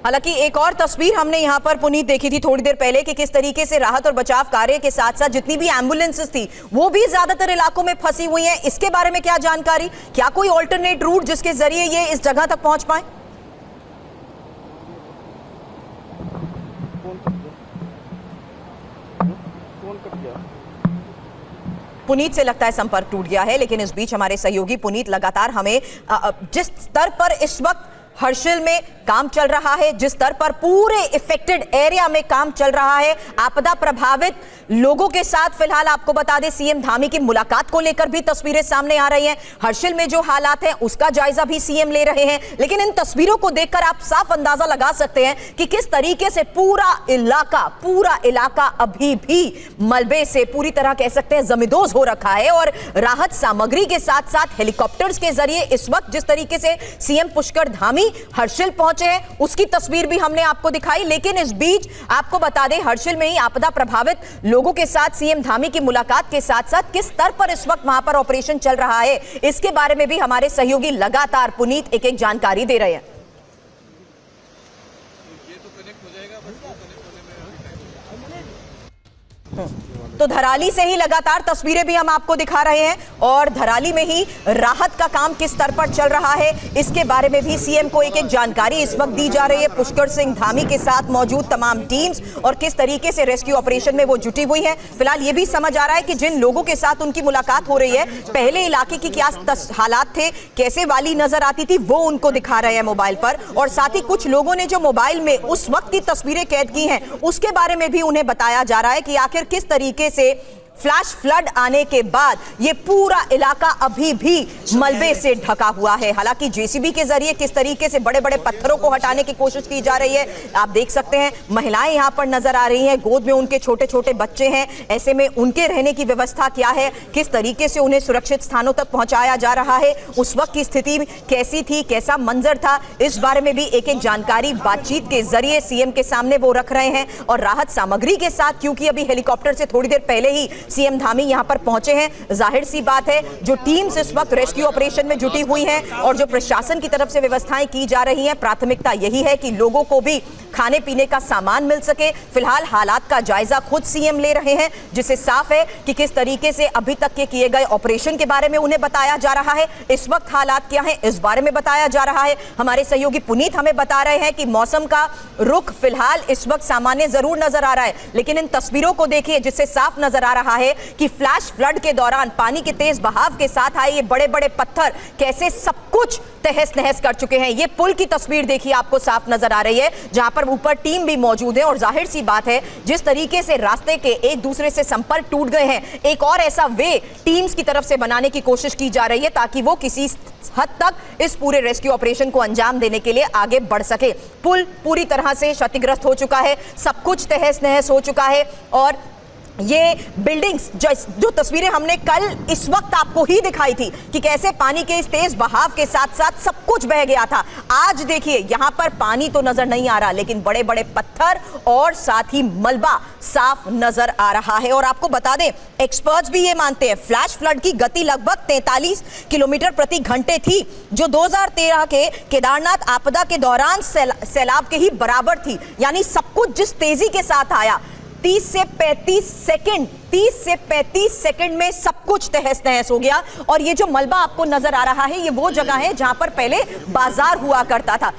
हालांकि एक और तस्वीर हमने यहां पर पुनीत देखी थी थोड़ी देर पहले कि किस तरीके से राहत और बचाव कार्य के साथ साथ जितनी भी एम्बुलेंसेस थी वो भी ज्यादातर इलाकों में फंसी हुई हैं। इसके बारे में क्या जानकारी, क्या कोई ऑल्टरनेट रूट जिसके जरिए ये इस जगह तक पहुंच पाए? पुनीत से लगता है संपर्क टूट गया है, लेकिन इस बीच हमारे सहयोगी पुनीत लगातार हमें जिस स्तर पर इस वक्त हर्षिल में काम चल रहा है, जिस स्तर पर पूरे इफेक्टेड एरिया में काम चल रहा है, आपदा प्रभावित लोगों के साथ फिलहाल आपको बता दें सीएम धामी की मुलाकात को लेकर भी तस्वीरें सामने आ रही हैं। हर्षिल में जो हालात हैं उसका जायजा भी सीएम ले रहे हैं, लेकिन इन तस्वीरों को देखकर आप साफ अंदाजा लगा सकते हैं कि किस तरीके से पूरा इलाका अभी भी मलबे से पूरी तरह कह सकते हैं जमींदोज हो रखा है। और राहत सामग्री के साथ साथ हेलीकॉप्टर्स के जरिए इस वक्त जिस तरीके से सीएम पुष्कर धामी हर्षिल पहुंचे हैं उसकी तस्वीर भी हमने आपको दिखाई। लेकिन इस बीच आपको बता दें हर्षिल में ही आपदा प्रभावित लोगों के साथ सीएम धामी की मुलाकात के साथ साथ किस स्तर पर इस वक्त वहां पर ऑपरेशन चल रहा है इसके बारे में भी हमारे सहयोगी लगातार पुनीत एक एक जानकारी दे रहे हैं। तो धराली से ही लगातार तस्वीरें भी हम आपको दिखा रहे हैं और धराली में ही राहत का काम किस स्तर पर चल रहा है इसके बारे में भी सीएम को एक एक जानकारी इस वक्त दी जा रही है। पुष्कर सिंह धामी के साथ मौजूद तमाम टीम्स और किस तरीके से रेस्क्यू ऑपरेशन में वो जुटी हुई है। फिलहाल ये भी समझ आ रहा है कि जिन लोगों के साथ उनकी मुलाकात हो रही है पहले इलाके की क्या हालात थे, कैसे वाली नजर आती थी, वो उनको दिखा रहे हैं मोबाइल पर। और साथ ही कुछ लोगों ने जो मोबाइल में उस वक्त की तस्वीरें कैद की हैं उसके बारे में भी उन्हें बताया जा रहा है कि आखिर किस तरीके से फ्लैश फ्लड आने के बाद ये पूरा इलाका अभी भी मलबे से ढका हुआ है। हालांकि जेसीबी के जरिए किस तरीके से बड़े बड़े पत्थरों को हटाने की कोशिश की जा रही है आप देख सकते हैं। महिलाएं यहां पर नजर आ रही हैं, गोद में उनके छोटे छोटे बच्चे हैं, ऐसे में उनके रहने की व्यवस्था क्या है, किस तरीके से उन्हें सुरक्षित स्थानों तक पहुंचाया जा रहा है, उस वक्त की स्थिति कैसी थी, कैसा मंजर था, इस बारे में भी एक एक जानकारी बातचीत के जरिए सीएम के सामने वो रख रहे हैं। और राहत सामग्री के साथ क्योंकि अभी हेलीकॉप्टर से थोड़ी देर पहले ही सीएम धामी यहां पर पहुंचे हैं, जाहिर सी बात है जो टीम्स इस वक्त रेस्क्यू ऑपरेशन में जुटी हुई हैं और जो प्रशासन की तरफ से व्यवस्थाएं की जा रही हैं, प्राथमिकता यही है कि लोगों को भी खाने पीने का सामान मिल सके। फिलहाल हालात का जायजा खुद सीएम ले रहे हैं, जिससे साफ है कि किस तरीके से अभी तक के किए गए ऑपरेशन के बारे में उन्हें बताया जा रहा है। इस वक्त हालात क्या है इस बारे में बताया जा रहा है। हमारे सहयोगी पुनीत हमें बता रहे हैं कि मौसम का रुख फिलहाल इस वक्त सामान्य जरूर नजर आ रहा है, लेकिन इन तस्वीरों को देखिए जिससे साफ नजर आ रहा है कि फ्लैश फ्लड के दौरान पानी के तेज बहाव के साथ आए ये बड़े बड़े पत्थर कैसे सब कुछ तहस नहस कर चुके हैं। ये पुल की तस्वीर देखिए आपको साफ नजर आ रही है जहां पर ऊपर टीम भी मौजूद है और जाहिर सी बात है जिस तरीके से रास्ते के एक दूसरे से संपर्क टूट गए हैं, एक और ऐसा वे टीम्स की तरफ से बनाने की कोशिश की जा रही है ताकि वो किसी हद तक इस पूरे रेस्क्यू ऑपरेशन को अंजाम देने के लिए आगे बढ़ सके। पुल पूरी तरह से क्षतिग्रस्त हो चुका है, सब कुछ तहस नहस हो चुका है और ये बिल्डिंग्स जो तस्वीरें हमने कल इस वक्त आपको ही दिखाई थी कि कैसे पानी के इस तेज बहाव के साथ साथ सब कुछ बह गया था, आज देखिए यहां पर पानी तो नजर नहीं आ रहा लेकिन बड़े बड़े पत्थर और साथ ही मलबा साफ नजर आ रहा है। और आपको बता दें एक्सपर्ट्स भी ये मानते हैं फ्लैश फ्लड की गति लगभग 43 किलोमीटर प्रति घंटे थी जो 2013 के केदारनाथ आपदा के दौरान सैलाब के ही बराबर थी। यानी सब कुछ जिस तेजी के साथ आया 30 से 35 सेकंड में सब कुछ तहस नहस हो गया। और ये जो मलबा आपको नजर आ रहा है ये वो जगह है जहां पर पहले बाजार हुआ करता था।